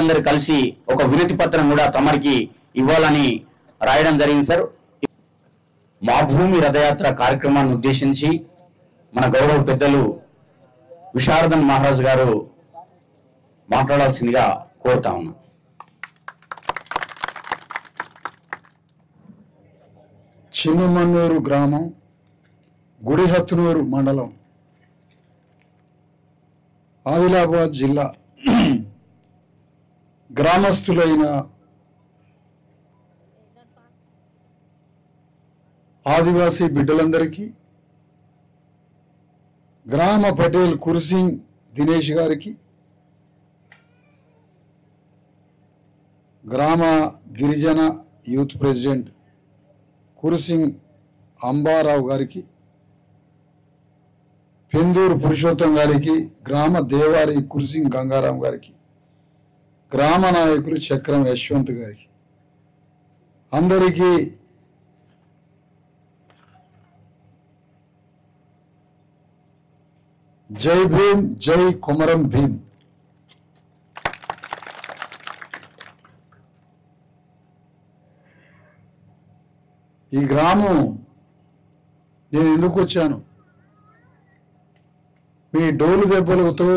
పెద్దలందరూ కలిసి ఒక వినతి పత్రం కూడా తమరికి ఇవ్వాలని రాయడం జరిగింది సార్. మా భూమి రథయాత్ర కార్యక్రమాన్ని ఉద్దేశించి మన గౌరవ పెద్దలు విశారదన్ మహారాజ్ గారు మాట్లాడాల్సిందిగా కోరుతా ఉన్నా. చిన్నమన్నూరు గ్రామం, గుడిహత్నూరు మండలం, ఆదిలాబాద్ జిల్లా గ్రామస్తులైన ఆదివాసీ బిడ్డలందరికీ, గ్రామ పటేల్ కుర్సింగ్ దినేష్ గారికి, గ్రామ గిరిజన యూత్ ప్రెసిడెంట్ కుర్సింగ్ అంబారావు గారికి, పెందూరు పురుషోత్తం గారికి, గ్రామ దేవారి కుర్సింగ్ గంగారాం గారికి, గ్రామ నాయకులు చక్రం యశ్వంత్ గారికి, అందరికీ జై భీమ్, జై కొమరం భీమ్. ఈ గ్రామం నేను ఎందుకు వచ్చాను? మీ డోలు దెబ్బలతో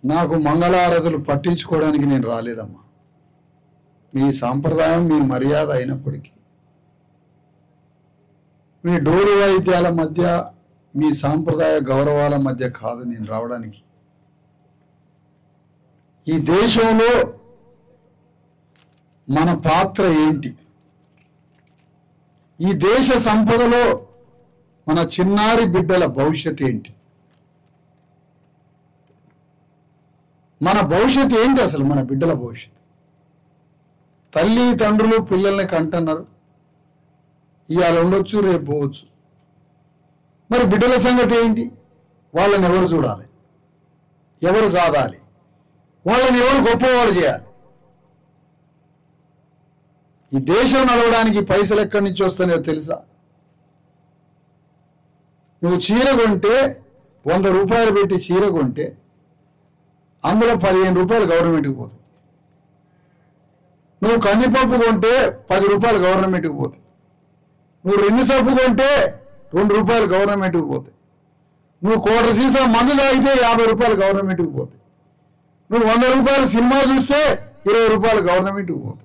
నాకు మంగళారతులు పట్టించుకోవడానికి నేను రాలేదమ్మా. మీ సాంప్రదాయం, మీ మర్యాద అయినప్పటికీ మీ డోలు వాయిద్యాల మధ్య, మీ సాంప్రదాయ గౌరవాల మధ్య కాదు నేను రావడానికి. ఈ దేశంలో మన పాత్ర ఏంటి? ఈ దేశ సంపదలో మన చిన్నారి బిడ్డల భవిష్యత్ ఏంటి? మన భవిష్యత్తు ఏంటి? అసలు మన బిడ్డల భవిష్యత్తు. తల్లి తండ్రులు పిల్లల్ని కంటున్నారు, ఇవాళ ఉండొచ్చు, రేపు పోవచ్చు. మరి బిడ్డల సంగతి ఏంటి? వాళ్ళని ఎవరు చూడాలి? ఎవరు సాధాలి? వాళ్ళని ఎవరు గొప్పవాడు చేయాలి? ఈ దేశం నడవడానికి పైసలు ఎక్కడి నుంచి వస్తాయో తెలుసా? నువ్వు చీర కొంటే, 100 రూపాయలు పెట్టి చీర కొంటే అందులో 15 రూపాయలు గవర్నమెంట్కి పోతుంది. నువ్వు కందిపప్పు కొంటే 10 రూపాయలు గవర్నమెంట్కి పోతాయి. నువ్వు రెండు సబ్బు కొంటే 2 రూపాయలు గవర్నమెంట్కి పోతాయి. నువ్వు కోట్ర సీసా మందు తాగితే 50 రూపాయలు గవర్నమెంట్కి పోతాయి. నువ్వు 100 రూపాయలు సినిమా చూస్తే 20 రూపాయలు గవర్నమెంట్కి పోతాయి.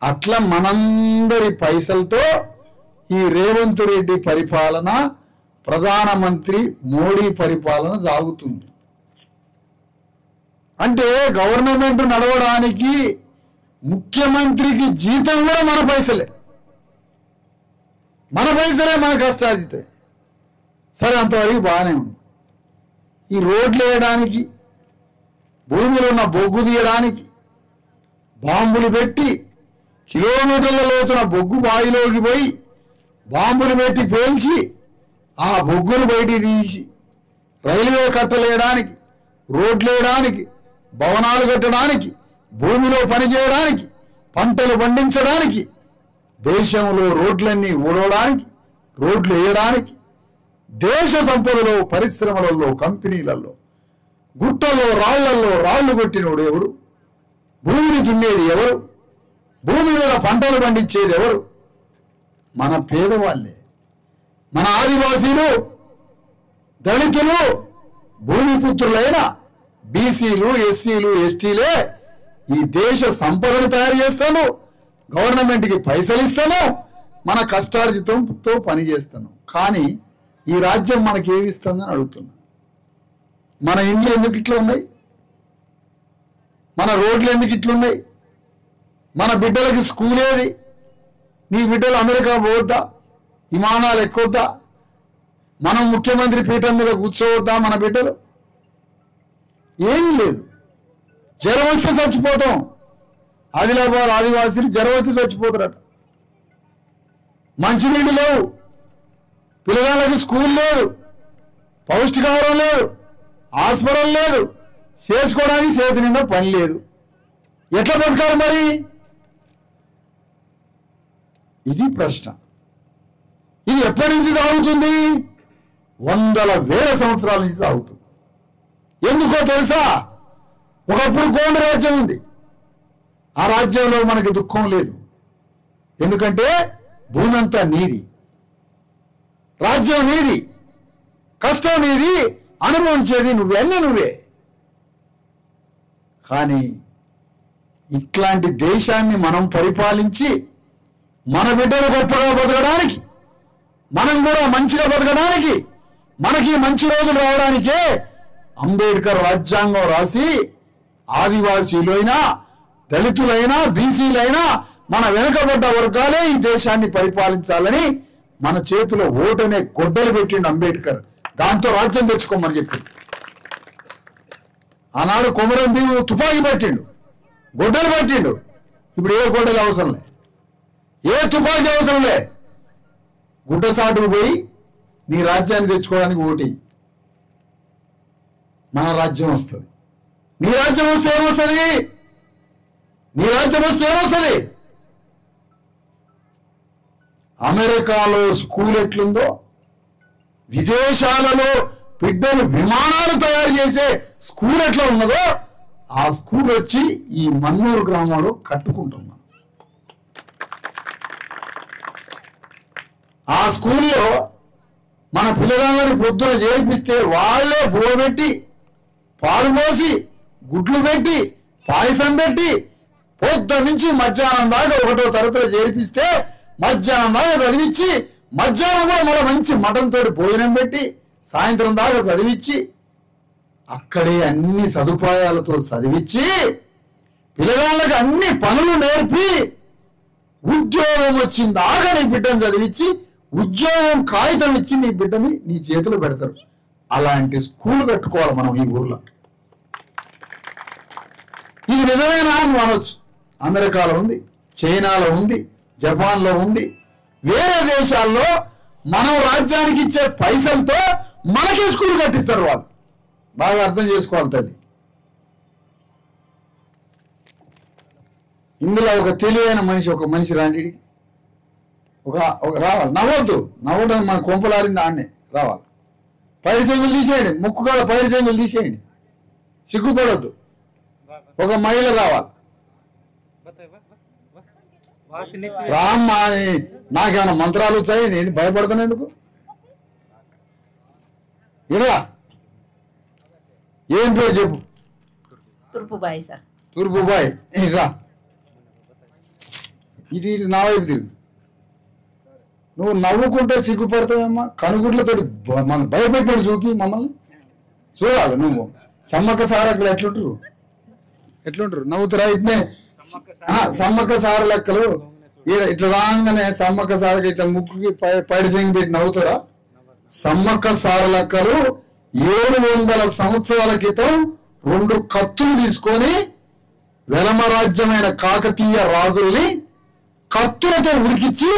అట్లా మనందరి పైసలతో ఈ రేవంత్ రెడ్డి పరిపాలన, ప్రధానమంత్రి మోడీ పరిపాలన సాగుతుంది. అంటే గవర్నమెంట్ నడవడానికి ముఖ్యమంత్రికి జీతం కూడా మన పైసలే, మన కష్టార్జితే. సరే, అంతవరకు బాగానే ఉంది. ఈ రోడ్లు వేయడానికి, భూమిలో ఉన్న బొగ్గు తీయడానికి బాంబులు పెట్టి, కిలోమీటర్ల లోతున బొగ్గు బావిలోకి పోయి బాంబులు పెట్టి పేల్చి ఆ బొగ్గును బయటికి తీసి రైల్వే కట్టలేయడానికి, రోడ్లు వేయడానికి, భవనాలు కట్టడానికి, భూమిలో పనిచేయడానికి, పంటలు పండించడానికి, దేశంలో రోడ్లన్నీ ఊడవడానికి, రోడ్లు వేయడానికి, దేశ సంపదలో, పరిశ్రమలలో, కంపెనీలలో, గుట్టల్లో రాళ్లలో రాళ్లు కొట్టినోడు ఎవరు? భూమిని దున్నేది ఎవరు? భూమి మీద పంటలు పండించేది ఎవరు? మన పేదవాళ్ళే, మన ఆదివాసీలు, దళితులు, భూమిపుత్రులైన బీసీలు, ఎస్సీలు, ఎస్టీలే ఈ దేశ సంపదను తయారు చేస్తాను, గవర్నమెంట్కి పైసలు ఇస్తాను, మన కష్టార్జితంతో పని చేస్తాను. కానీ ఈ రాజ్యం మనకి ఏమి ఇస్తుందని అడుగుతున్నా. మన ఇండ్లు ఎందుకు ఇట్లా ఉన్నాయి? మన రోడ్లు ఎందుకు ఇట్లున్నాయి? మన బిడ్డలకి స్కూల్ ఏది? నీ బిడ్డలు అమెరికా పోవద్దా? విమానాలు ఎక్కొద్దా? మనం ముఖ్యమంత్రి పీఠం మీద కూర్చోవద్దా? మన బిడ్డలు ఏమీ లేదు. జ్వరం వస్తే చచ్చిపోతాం. ఆదిలాబాద్ ఆదివాసీలు జ్వరం వస్తే చచ్చిపోతారట. మంచినీళ్ళు లేవు, పిల్లగాళ్ళకి స్కూల్ లేదు, పౌష్టికాహారం లేదు, హాస్పిటల్ లేదు, చేసుకోవడానికి చేతి నిండా పని లేదు. ఎట్లా బతకాలి మరి? ఇది ప్రశ్న. ఇది ఎప్పటి నుంచి సాగుతుంది? వందల వేల సంవత్సరాల నుంచి సాగుతుంది. ఎందుకో తెలుసా? ఒకప్పుడు గోండు రాజ్యం ఉంది. ఆ రాజ్యంలో మనకి దుఃఖం లేదు. ఎందుకంటే భూమి అంతా నీది, రాజ్యం నీది, కష్టం నీది, అనుభవించేది నువ్వే, అన్నీ నువ్వే. కానీ ఇట్లాంటి దేశాన్ని మనం పరిపాలించి మన బిడ్డలు గొప్పగా బతకడానికి, మనం కూడా మంచిగా బతకడానికి, మనకి మంచి రోజులు రావడానికే అంబేద్కర్ రాజ్యాంగం రాసి ఆదివాసీలైనా, దళితులైనా, బీసీలైనా మన వెనుకబడ్డ వర్గాలే ఈ దేశాన్ని పరిపాలించాలని మన చేతిలో ఓటనే గొడ్డలు పెట్టిండు అంబేద్కర్. దాంతో రాజ్యం తెచ్చుకోమని చెప్పి ఆనాడు కొమరం భీము తుపాకీ పట్టిండు, గొడ్డలు పట్టిండు. ఇప్పుడు ఏ గొడ్డలు అవసరం లే, ఏ తుపాకీ అవసరం లే. గుడ్డసాటుకు పోయి నీ రాజ్యాన్ని తెచ్చుకోవడానికి ఓటి, మన రాజ్యం వస్తుంది. నీ రాజ్యం వస్తే ఏమొస్తుంది? నీ రాజ్యం వస్తే ఏమొస్తుంది? అమెరికాలో స్కూల్ ఎట్లుందో, విదేశాలలో బిడ్డలు విమానాలు తయారు చేసే స్కూల్ ఎట్లా ఉన్నదో ఆ స్కూల్ వచ్చి ఈ మన్నూరు గ్రామంలో కట్టుకుంటున్నాం. ఆ స్కూల్లో మన పిల్లగాళ్ళని పొద్దున చేర్పిస్తే వాళ్ళే బువ్వబెట్టి, పాలు పోసి, గుడ్లు పెట్టి, పాయసం పెట్టి పొద్దున్న నుంచి మధ్యాహ్నం దాకా 1వ తరగతిలో చేర్పిస్తే మధ్యాహ్నం దాకా చదివించి, మధ్యాహ్నం కూడా మళ్ళీ మంచి మటన్ తోటి భోజనం పెట్టి సాయంత్రం దాకా చదివించి, అక్కడే అన్ని సదుపాయాలతో చదివించి పిల్లగాళ్ళకి అన్ని పనులు నేర్పి ఉద్యోగం వచ్చిందాకా నీ బిడ్డను చదివించి ఉద్యోగం కాగితం ఇచ్చి నీ బిడ్డని నీ చేతిలో పెడతారు. అలాంటి స్కూల్ కట్టుకోవాలి మనం ఈ ఊర్లో. ఇది నిజమేనా అని అనొచ్చు. అమెరికాలో ఉంది, చైనాలో ఉంది, జపాన్లో ఉంది. వేరే దేశాల్లో మనం రాజ్యానికి ఇచ్చే పైసలతో మనకే స్కూల్ కట్టిస్తారు వాళ్ళు. బాగా అర్థం చేసుకోవాలి తల్లి. ఇందులో ఒక తెలివైన మనిషి, ఒక మనిషి రాండి, ఒక రావాలి. నవ్వద్దు, నవ్వడం మన కొంపలారింది ఆడనే రావాలి. పైరు చెంగులు తీసేయండి, ముక్కు కాడ పైరు చెంగులు తీసేయండి, సిగ్గుపడొద్దు. ఒక మహిళ రావాలి. రామ్మా, నాకేమైనా మంత్రాలు వచ్చాయి? నేను భయపడతాను ఎందుకు? ఇడా ఏం పేరు చెప్పు? తూర్పుబాయి సార్. తూర్పుబాయి. రా, ఇటు ఇటు నా వైపు తిరుగు. నువ్వు నవ్వుకుంటే సిగ్గుపడతావమ్మా. కనుగుడ్లతో మన భయపెట్టాడు చూపి మమ్మల్ని చూడాలి. నువ్వు సమ్మక్క సారక్కలు ఎట్లుంటారు? నవ్వుతురా ఇట్నే. సమ్మక్క సార లెక్కలు ఇట్లా రాగానే సమ్మక్క సారకి ఇట్లా ముక్కుకి పైడి చెంగి పెట్టి నవ్వుతారా? సమ్మక్క సార లెక్కలు 700 సంవత్సరాల క్రితం 2 కత్తులు తీసుకొని వెలమరాజ్యమైన కాకతీయ రాజుల్ని కత్తులతో ఉరికిచ్చి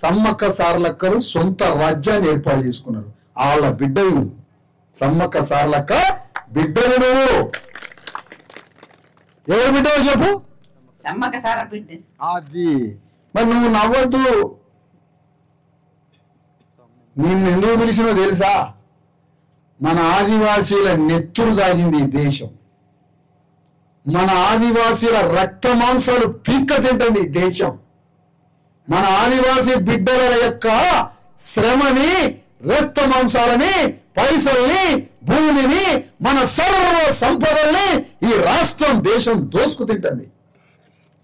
సమ్మక్క సారలక్కలు సొంత రాజ్యాన్ని ఏర్పాటు చేసుకున్నారు. వాళ్ళ బిడ్డలు నువ్వు. సమ్మక్క సారలక్క బిడ్డలు నువ్వు. ఎవరు బిడ్డవో చెప్పు? సమ్మక్క సార బిడ్డ. అది మరి నువ్వు నవ్వద్దు. నిన్ను ఎందుకు పిలిచినో తెలుసా? మన ఆదివాసీల నెత్తురు దాగింది ఈ దేశం. మన ఆదివాసీల రక్త మాంసాలు పీక్క తింటుంది ఈ దేశం. మన ఆదివాసీ బిడ్డల యొక్క శ్రమని, రక్త మాంసాలని, పైసల్ని, భూమిని, మన సర్వ సంపదల్ని ఈ రాష్ట్రం, దేశం దోసుకు తింటుంది.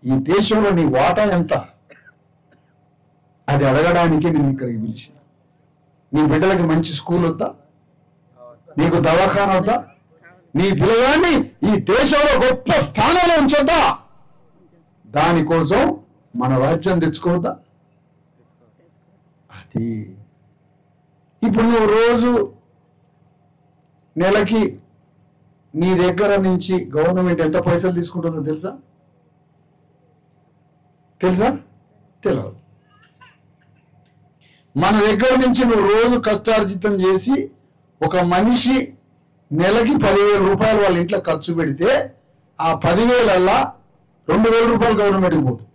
ఈ దేశంలో నీ వాటా ఎంత? అది అడగడానికి నేను ఇక్కడికి పిలిచిన. నీ బిడ్డలకి మంచి స్కూల్ వద్దా? నీకు దవాఖాన వద్దా? నీ పిల్లగాన్ని ఈ దేశంలో గొప్ప స్థానంలో ఉంచొద్దా? దానికోసం మన రాజ్యం తెచ్చుకోవద్దా? అది ఇప్పుడు నువ్వు రోజు నెలకి నీ దగ్గర నుంచి గవర్నమెంట్ ఎంత పైసలు తీసుకుంటుందో తెలుసా? తెలియదు. మన దగ్గర నుంచి నువ్వు రోజు కష్టార్జితం చేసి ఒక మనిషి నెలకి 10,000 రూపాయలు వాళ్ళ ఇంట్లో ఖర్చు పెడితే ఆ 10,000 2,000 రూపాయలు గవర్నమెంట్కి పోతాయి.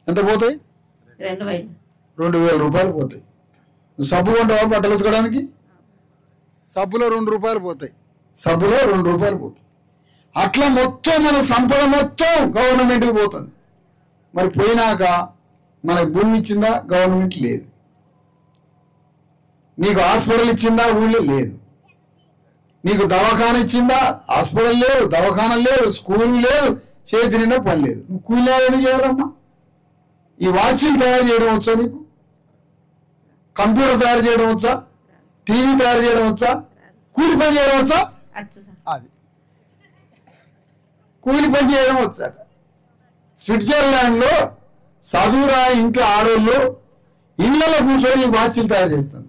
ఎంత పోతాయి? 2,000 రూపాయలు పోతాయి. నువ్వు సబ్బు కొంటావా బట్టలు ఉతకడానికి? సబ్బులో 2 రూపాయలు పోతాయి. అట్లా మొత్తం మన సంపద మొత్తం గవర్నమెంట్కి పోతుంది. మరి పోయినాక మనకు భూమి ఇచ్చిందా? గవర్నమెంట్ లేదు. నీకు హాస్పిటల్ ఇచ్చిందా? ఊళ్ళో లేదు. నీకు దవాఖాన ఇచ్చిందా? హాస్పిటల్ లేదు, దవాఖాన లేదు, స్కూల్ లేదు, చేతి నిండా పని లేదు. నువ్వు కూలి ఎందుకు చేయాలమ్మా? ఈ వాచీలు తయారు చేయడం వచ్చా నీకు? కంప్యూటర్ తయారు చేయడం వచ్చా? టీవీ తయారు చేయడం వచ్చా? కూలి పని చేయడం వచ్చా? అది కూలి పని చేయడం వచ్చాక స్విట్జర్లాండ్ లో చదువురా ఇంట్లో ఆడోళ్ళు ఇళ్లలో కూర్చొని వాచీలు తయారు చేస్తాను.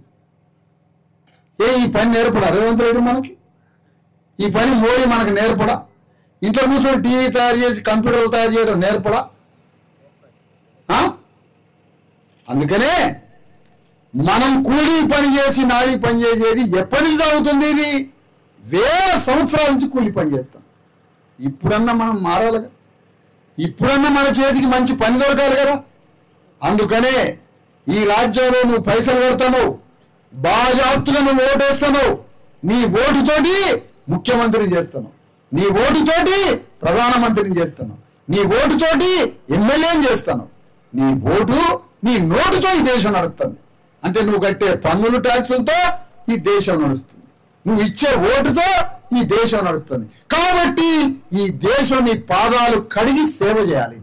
ఈ పని నేర్పడా రేవంత్ రెడ్డి మనకి? ఈ పని మోడీ మనకు నేర్పడా? ఇంట్లో కూర్చొని టీవీ తయారు చేసి కంప్యూటర్లు తయారు చేయడం నేర్పడా? అందుకనే మనం కూలీ పని చేసి నాలి పని చేసేది ఎప్పటి నుంచి అవుతుంది? ఇది వేల సంవత్సరాల నుంచి కూలీ పని చేస్తాం. ఇప్పుడన్నా మనం మారాలిగా, ఇప్పుడన్నా మన చేతికి మంచి పని దొరకాలి కదా. అందుకనే ఈ రాజ్యంలో నువ్వు పైసలు కడతావు, బాజాప్తుగా నువ్వు ఓటేస్తావు. నీ ఓటుతోటి ముఖ్యమంత్రిని చేస్తాను, నీ ఓటుతోటి ప్రధానమంత్రిని చేస్తాను, నీ ఓటుతోటి ఎమ్మెల్యేని చేస్తాను. నీ ఓటు నీ నోటుతో ఈ దేశం నడుస్తుంది. అంటే నువ్వు కట్టే పన్నులు ట్యాక్సులతో ఈ దేశం నడుస్తుంది, నువ్వు ఇచ్చే ఓటుతో ఈ దేశం నడుస్తుంది. కాబట్టి ఈ దేశం నీ పాదాలు కడిగి సేవ చేయాలి.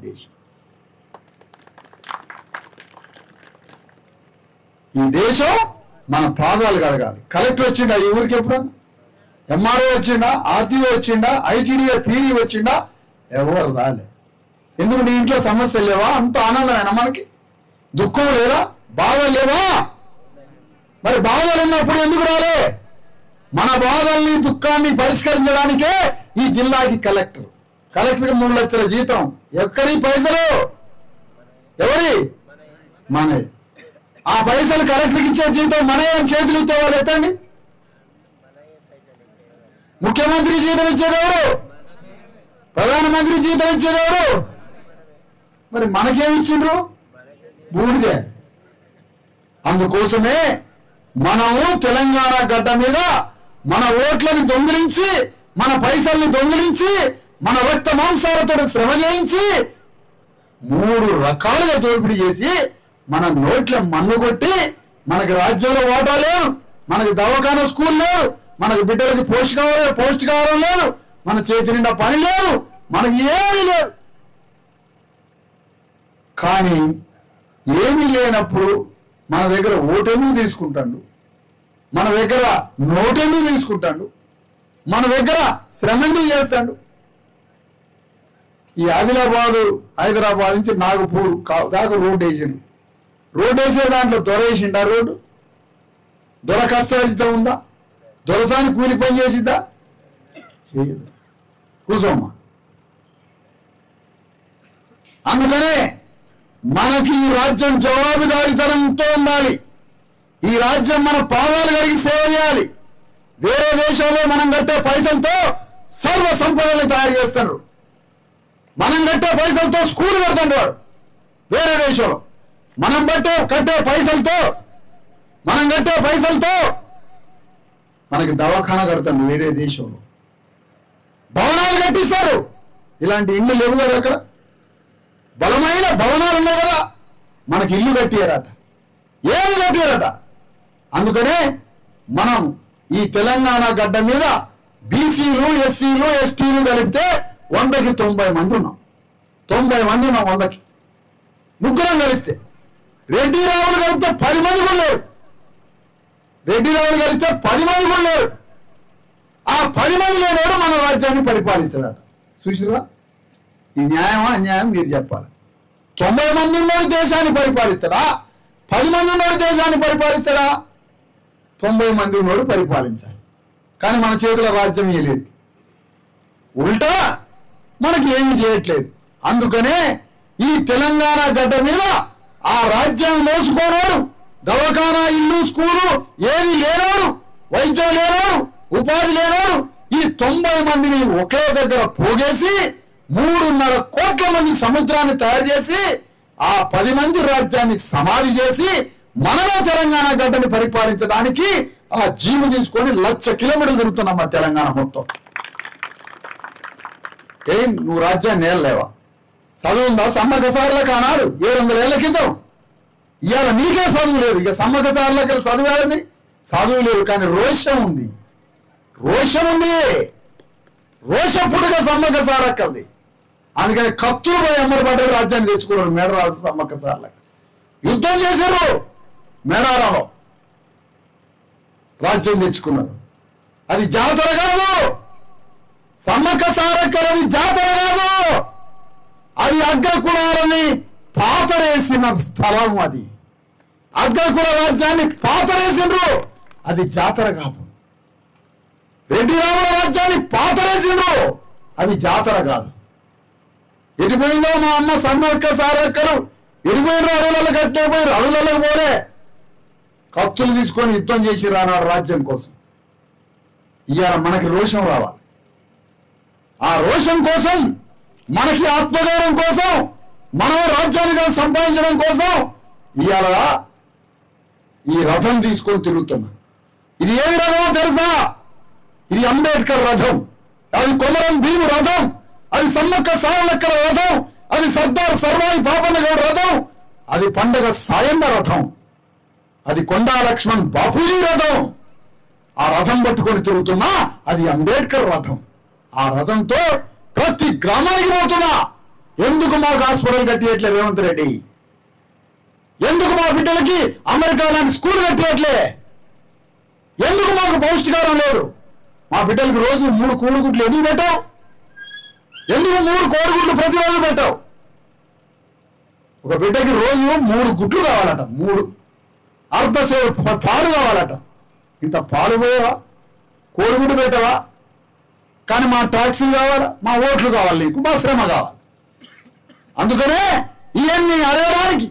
ఈ దేశం మన పాదాలు కడగాలి. కలెక్టర్ వచ్చిండా ఈ ఊరికి? ఎప్పుడన్నా ఎంఆర్ఓ వచ్చిండా? ఆర్టీఓ వచ్చిండా? ఐటీడీఏ పీడీ వచ్చిండా? ఎవరు రాలే. ఎందుకు? నీ ఇంట్లో సమస్యలు లేవా? అంత ఆనందమేనా మనకి? దుఃఖం లేదా? బాధలు లేవా? మరి బాధలు ఉన్నప్పుడు ఎందుకు రాలే? మన బాధల్ని దుఃఖాన్ని పరిష్కరించడానికే ఈ జిల్లాకి కలెక్టర్కి 3 లక్షల జీతం. ఎక్కడి పైసలు? ఎవరి? మనవి. ఆ పైసలు కలెక్టర్కి ఇచ్చే జీతం మన చేతులు ఇచ్చే వాళ్ళు ఎత్తండి. ముఖ్యమంత్రి జీతం ఇచ్చేదెవరు? ప్రధానమంత్రి జీతం ఇచ్చేదెవరు? మరి మనకేమిచ్చిండ్రు? బూడిదే. అందుకోసమే మనము తెలంగాణ గడ్డ మీద మన ఓట్లను దొంగిలించి, మన పైసల్ని దొంగిలించి, మన రక్త మాంసాలతో శ్రమ చేయించి 3 రకాలుగా దోపిడీ చేసి మన నోట్ల మన్ను కొట్టి మనకి రాజ్యంలో వాటా లేదు, మనకి దవాఖానా స్కూల్ లేదు, మనకి బిడ్డలకి పౌష్టికాహారం లేదు, మన చేతి నిండా పని లేదు, మనకి ఏమీ లేదు. కానీ ఏమీ లేనప్పుడు మన దగ్గర ఓటెందుకు తీసుకుంటాడు? మన దగ్గర నోటెందుకు తీసుకుంటాడు? మన దగ్గర శ్రమ ఎందుకు చేస్తాడు? ఈ ఆదిలాబాదు హైదరాబాద్ నుంచి నాగపూర్ దాకా రోడ్డు వేసిండు. రోడ్డు వేసే దాంట్లో దొరేసిండా? రోడ్డు దొర కష్టార్జితం ఉందా? దొరసాని కూలి పని చేసిద్దా? చేయదు. కూర్చోమ్మా. అందుకనే మనకి ఈ రాజ్యం జవాబుదారీతనంతో ఉండాలి. ఈ రాజ్యం మన పాదాలు కడిగి సేవ చేయాలి. వేరే దేశంలో మనం కట్టే పైసలతో సర్వ సంపదలను తయారు చేస్తున్నారు. మనం కట్టే పైసలతో స్కూల్ కడతాడు వాడు వేరే దేశంలో. మనం కట్టే పైసలతో మనకి దవాఖానా కడతాడు వేరే దేశంలో. భవనాలు కట్టిస్తారు. ఇలాంటి ఇల్లు లేవు కదా అక్కడ. బలమైన భవనాలు ఉన్నాయి కదా, మనకి ఇల్లు కట్టియారట, ఏమి కట్టియారట. అందుకనే మనం ఈ తెలంగాణ గడ్డ మీద బీసీలు, ఎస్సీలు, ఎస్టీలు కలిపితే 100కి 90 మంది ఉన్నాం. 90 మంది ఉన్నాం 100కి. ముగ్గురం కలిస్తే రెడ్డి రావులు కలిస్తే 10 మంది కూడా లేరు. రెడ్డి రావులు కలిస్తే 10 మంది కూడా లేరు. ఆ 10 మంది లేనివాడు మన రాజ్యాన్ని పరిపాలిస్తాడట. చూసిరా? ఈ న్యాయమా అన్యాయం మీరు చెప్పాలి. 90 మంది ఉన్నోడు దేశాన్ని పరిపాలిస్తాడా? 10 మంది ఉన్నోడు దేశాన్ని పరిపాలిస్తాడా? 90 మంది ఉన్నోడు పరిపాలించాలి. కానీ మన చేతిలో రాజ్యం ఇవ్వలేదు. ఉల్టా మనకి ఏమి చేయట్లేదు. అందుకనే ఈ తెలంగాణ గడ్డ మీద ఆ రాజ్యాన్ని మోసుకోనోడు, దవాఖానా, ఇల్లు, స్కూలు ఏది లేనోడు, వైద్యం లేనోడు, ఉపాధి లేనోడు ఈ 90 మందిని ఒకే దగ్గర పోగేసి 3.5 కోట్ల మంది సముద్రాన్ని తయారు చేసి ఆ 10 మంది రాజ్యాన్ని సమాధి చేసి మనమే తెలంగాణ గడ్డని పరిపాలించడానికి ఆ జీవు తీసుకొని 1,00,000 కిలోమీటర్లు తిరుగుతున్నాం మా తెలంగాణ మొత్తం. ఏం నువ్వు రాజ్యాన్ని నేలలేవా? చదువు ఉందా? సమ్మక్క సార్లకు ఆనాడు 700 ఏళ్ల క్రితం. ఇవాళ నీకే చదువు లేదు. ఇక సమ్మక్క సార్లకి చదువు చదువు లేదు, కానీ రోషం ఉంది. రోషం ఉంది, రోషపుడుగా సమ్మక్క సారక్కది. అందుకని కత్తులు పోయి అమ్మడిపడ్డారు, రాజ్యాన్ని తెచ్చుకున్నాడు మేడరాజు సమ్మక్క సార్లకు. యుద్ధం చేశారు, మేడారంలో రాజ్యం తెచ్చుకున్నారు. అది జాతర కాదు, సమ్మక్క సారక్కలది జాతర కాదు, అది అగ్రకులాలని పాతరేసిన స్థలం. అది అగ్రకుల రాజ్యాన్ని పాతరేసిండ్రు, అది జాతర కాదు. రెడ్డి రాముల రాజ్యాన్ని పాతరేసిండ్రు, అది జాతర కాదు. ఎడిపోయిందో మా అమ్మ సమ్మక్క సారక్కలు, ఎడిపోయిన అడవులలో కట్టేపోయారు, అడవులలో పోలే, కత్తులు తీసుకొని యుద్ధం చేసి రానాడు రాజ్యం కోసం. ఇవాళ మనకి రోషం రావాలి. ఆ రోషం కోసం, మనకి ఆత్మగౌరవం కోసం, మనం రాజ్యాన్ని సంపాదించడం కోసం ఇవాళ ఈ రథం తీసుకొని తిరుగుతున్నా. ఇది ఏమి రథమో తెలుసా? ఇది అంబేద్కర్ రథం, అది కొమరం భీము రథం, అది సమ్మక్క సారలక్కల రథం, అది సర్దార్ సర్వాయి పాపన్న గౌడ్ రథం, అది పండగ సాయన్న రథం, అది కొండా లక్ష్మణ్ బాపూజీ రథం. ఆ రథం పట్టుకొని తిరుగుతున్నా, అది అంబేద్కర్ రథం. ఆ రథంతో ప్రతి గ్రామానికి పోతున్నా. ఎందుకు మాకు హాస్పిటల్ కట్టియట్లే రేవంత్ రెడ్డి? ఎందుకు మా బిడ్డలకి అమెరికా లాంటి స్కూల్ కట్టియట్లే? ఎందుకు మాకు పౌష్టికారం లేదు? మా బిడ్డలకి రోజు 3 కోడిగుడ్లు ఎందుకు పెట్టావు? ఎందుకు 3 కోడిగుడ్లు ప్రతిరోజు పెట్టావు? ఒక బిడ్డకి రోజు 3 గుడ్లు కావాలట, 3 అర్ధసేవ పాలు కావాలట. ఇంత పాలు పోయావా? కోడిగుడ్డు పెట్టవా? కానీ మా ట్యాక్సీలు కావాలా, మా ఓట్లు కావాలి, నీకు మా శ్రమ కావాలి. అందుకనే ఇవన్నీ అడగడానికి,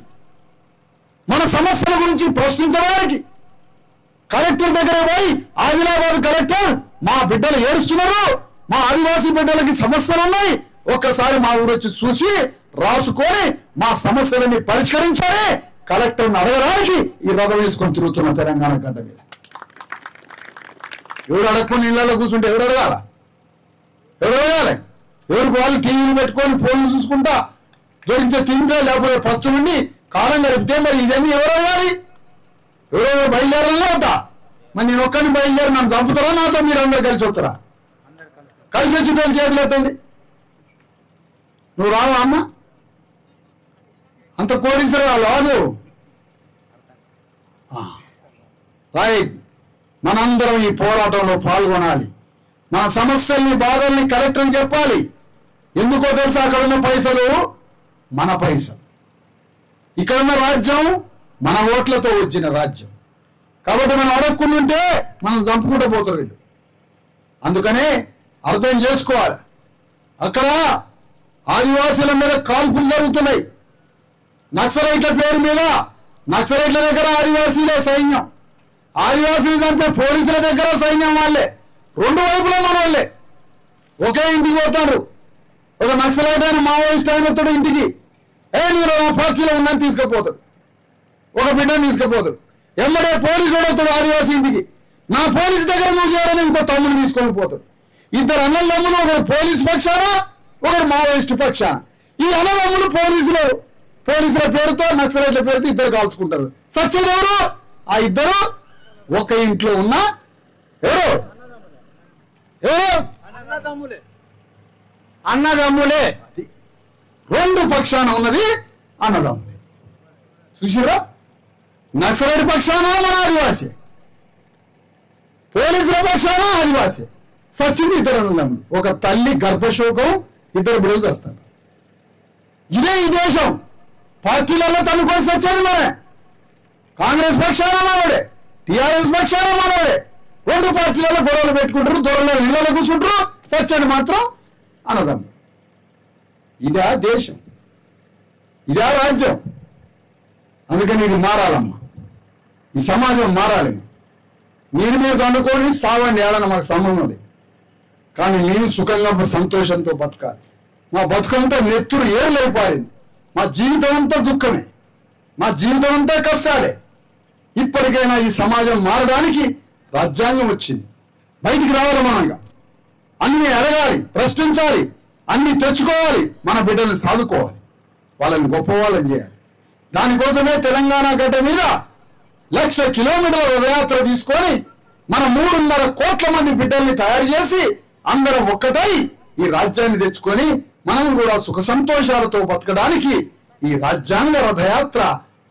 మన సమస్యల గురించి ప్రశ్నించడానికి కలెక్టర్ దగ్గర పోయి, ఆదిలాబాద్ కలెక్టర్ మా బిడ్డలు ఏడుస్తున్నారు, మా ఆదివాసీ బిడ్డలకి సమస్యలు ఉన్నాయి, ఒక్కసారి మా ఊరు వచ్చి చూసి రాసుకొని మా సమస్యలని పరిష్కరించాలి కలెక్టర్ని అడగడానికి ఈ రథం వేసుకొని తిరుగుతున్న తెలంగాణ గడ్డ మీద. ఎవరు అడగకుండా ఇళ్లలో కూర్చుంటే ఎవరు అడగాల? ఎవరు అడగాలి? ఎవరికి వాళ్ళు టీవీలు పెట్టుకొని ఫోన్లు చూసుకుంటా దొరికితే తింటే, లేకపోతే ఫస్ట్ నుండి కాలం గడిపితే మరి ఇదన్నీ ఎవరు అడగాలి? ఎవరో బయలుదేరాలన్నా అవుతా? మరి నేను ఒక్కడిని బయలుదేరి నన్ను చంపుతారా, నాతో మీరు అందరు కలిసి వస్తారా? కలిసి వచ్చి పేరు చేతులు ఎత్తండి. నువ్వు రావా అమ్మ? అంత కోడీశ్వర రాదు. రైట్, మనందరం ఈ పోరాటంలో పాల్గొనాలి. మన సమస్యల్ని, బాధల్ని కలెక్టర్కి చెప్పాలి. ఎందుకో తెలుసా? అక్కడ ఉన్న పైసలు మన పైసలు, ఇక్కడున్న రాజ్యం మన ఓట్లతో వచ్చిన రాజ్యం. కాబట్టి మనం అడగకుంటుంటే మనం చంపుకుంటూ పోతారు వీళ్ళు. అందుకనే అర్థం చేసుకోవాలి. అక్కడ ఆదివాసీల మీద కాల్పులు జరుగుతున్నాయి. నక్సలైట్ల పేరు మీద, నక్సలైట్ల దగ్గర ఆదివాసీలే సైన్యం, ఆదివాసీలు చంపే పోలీసుల దగ్గర సైన్యం వాళ్ళే. 2 వైపులా మన వాళ్ళే. ఒకే ఇంటికి పోతారు. ఒక నక్సలైట్ అయిన మావోయిస్ట్ అయినప్పుడు ఇంటికి, నేను నా పార్టీలో ఉందని తీసుకుపోతాడు, ఒక బిడ్డను తీసుకుపోతాడు. ఎమ్మడే పోలీసు వస్తాడు ఆదివాసీ ఇంటికి, నా పోలీసు దగ్గర నువ్వు చేయాలని ఇంకో తమ్ముని తీసుకొని పోతాడు. 2 అన్నదమ్ములు, ఒకడు పోలీసు పక్షాన, ఒకడు మావోయిస్టు పక్షాన. ఈ అన్నదమ్ములు పోలీసుల పేరుతో, నక్సలైట్ల పేరుతో 2 కాల్చుకుంటారు. సత్యదేవుడు ఆ 2 ఒక ఇంట్లో ఉన్న ఎవరు అన్నదమ్ములే. 2 పక్షాన ఉన్నది అన్నదమ్ములే. చూసిరా? నక్సలైట్ పక్షాన మన ఆదివాసి, పోలీసుల పక్షాన ఆదివాసి. సచ్చింది 2 అన్నదమ్ములు. ఒక తల్లి గర్భశోకం, 2 బిడ్డలు వస్తారు. ఇదే ఈ దేశం. పార్టీలలో తనుకొని సచ్చేది మనమే. కాంగ్రెస్ పక్షాన మనవాడే, టీఆర్ఎస్ పక్షాన మనవాడే. 2 పార్టీలలో గొడవలు పెట్టుకుంటారు, దొరలో ఇళ్లలో కూర్చుంటారు, సచ్చేది మాత్రం అన్నదమ్ములు. ఇదా దేశం, ఇదా రాజ్యం. అందుకని ఇది మారాలమ్మా, ఈ సమాజం మారాలి. మీరు అనుకోండి, సావండి, ఏడన మాకు సంబంధం లేదు. కానీ నేను సుఖంగా సంతోషంతో బతకాలి. మా బతుకంతా నెత్తురు ఏరులేవు పారింది. మా జీవితం అంతా దుఃఖమే, మా జీవితం అంతా కష్టాలే. ఇప్పటికైనా ఈ సమాజం మారడానికి రాజ్యాంగం వచ్చింది. బయటికి రావాలి, మనంగా అన్ని అడగాలి, ప్రశ్నించాలి. అన్ని తెచ్చుకోవాలి, మన బిడ్డల్ని సాదుకోవాలి, వాళ్ళని గొప్ప వాళ్ళని చేయాలి. దానికోసమే తెలంగాణ గడ్డ మీద 1,00,000 కిలోమీటర్ల రథయాత్ర తీసుకొని మన 3.5 కోట్ల మంది బిడ్డల్ని తయారు చేసి అందరం ఒక్కటై ఈ రాజ్యాన్ని తెచ్చుకొని మనం కూడా సుఖ సంతోషాలతో బతకడానికి ఈ రాజ్యాంగ రథయాత్ర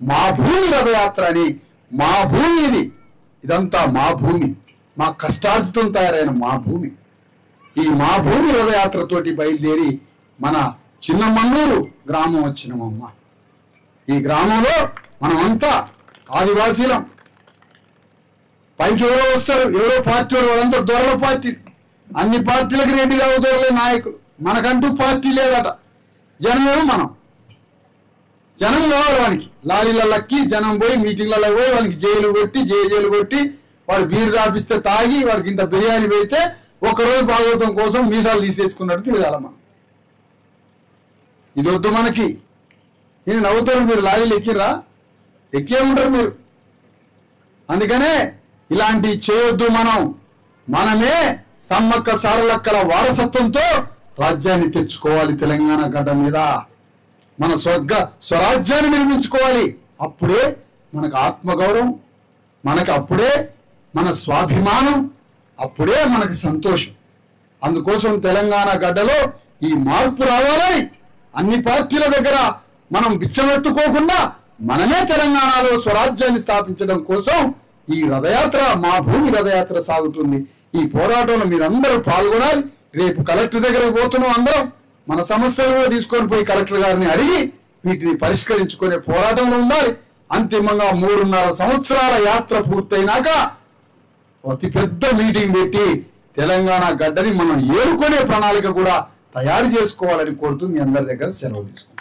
మా భూమి రథయాత్ర అని, మా భూమి ఇది, ఇదంతా మా భూమి, మా కష్టార్జితం తయారైన మా భూమి. ఈ మా భూమి రథయాత్రతోటి బయలుదేరి మన చిన్నమన్నూరు గ్రామం వచ్చినామమ్మ. ఈ గ్రామంలో మనమంతా ఆదివాసీలం. పైకి ఎవరో వస్తారు, ఎవరో పార్టీ వాళ్ళంతా దొరల పార్టీ, అన్ని పార్టీలకు రెడ్డిగా దొరలే నాయకులు. మనకంటూ పార్టీ లేదట. జనమేమో మనం, జనం కావాలి వానికి. లారీలకి జనం పోయి మీటింగ్లలో పోయి వానికి జైలు కొట్టి వాడు బీరు తాపిస్తే తాగి వాడికి ఇంత బిర్యానీ పెడితే ఒక్కరోజు భాగవతం కోసం మీసాలు తీసేసుకున్నట్టు తిరగాల మనం. ఇది వద్దు మనకి. ఇది నవ్వుతారు మీరు, లారీలు ఎక్కిర్రా, ఎక్కే ఉంటారు మీరు. అందుకనే ఇలాంటి చేయొద్దు. మనమే సమ్మక్క సారలక్కల వారసత్వంతో రాజ్యాన్ని తెచ్చుకోవాలి. తెలంగాణ గడ్డ మీద మన స్వరాజ్యాన్ని నిర్మించుకోవాలి. అప్పుడే మనకు ఆత్మగౌరవం, మనకు అప్పుడే మన స్వాభిమానం, అప్పుడే మనకు సంతోషం. అందుకోసం తెలంగాణ గడ్డలో ఈ మార్పు రావాలని అన్ని పార్టీల దగ్గర మనం బిచ్చమెత్తుకోకుండా మనమే తెలంగాణలో స్వరాజ్యాన్ని స్థాపించడం కోసం ఈ రథయాత్ర, మా భూమి రథయాత్ర సాగుతుంది. ఈ పోరాటంలో మీరందరూ పాల్గొనాలి. రేపు కలెక్టర్ దగ్గరకు పోతున్నాం. అందరం మన సమస్యలు కూడా తీసుకొని పోయి కలెక్టర్ గారిని అడిగి వీటిని పరిష్కరించుకునే పోరాటంలో ఉండాలి. అంతిమంగా 3.5 సంవత్సరాల యాత్ర పూర్తయినాక అతి పెద్ద మీటింగ్ పెట్టి తెలంగాణ గడ్డని మనం ఏరుకునే ప్రణాళిక కూడా తయారు చేసుకోవాలని కోరుతూ మీ అందరి దగ్గర సెలవు తీసుకుంటాం.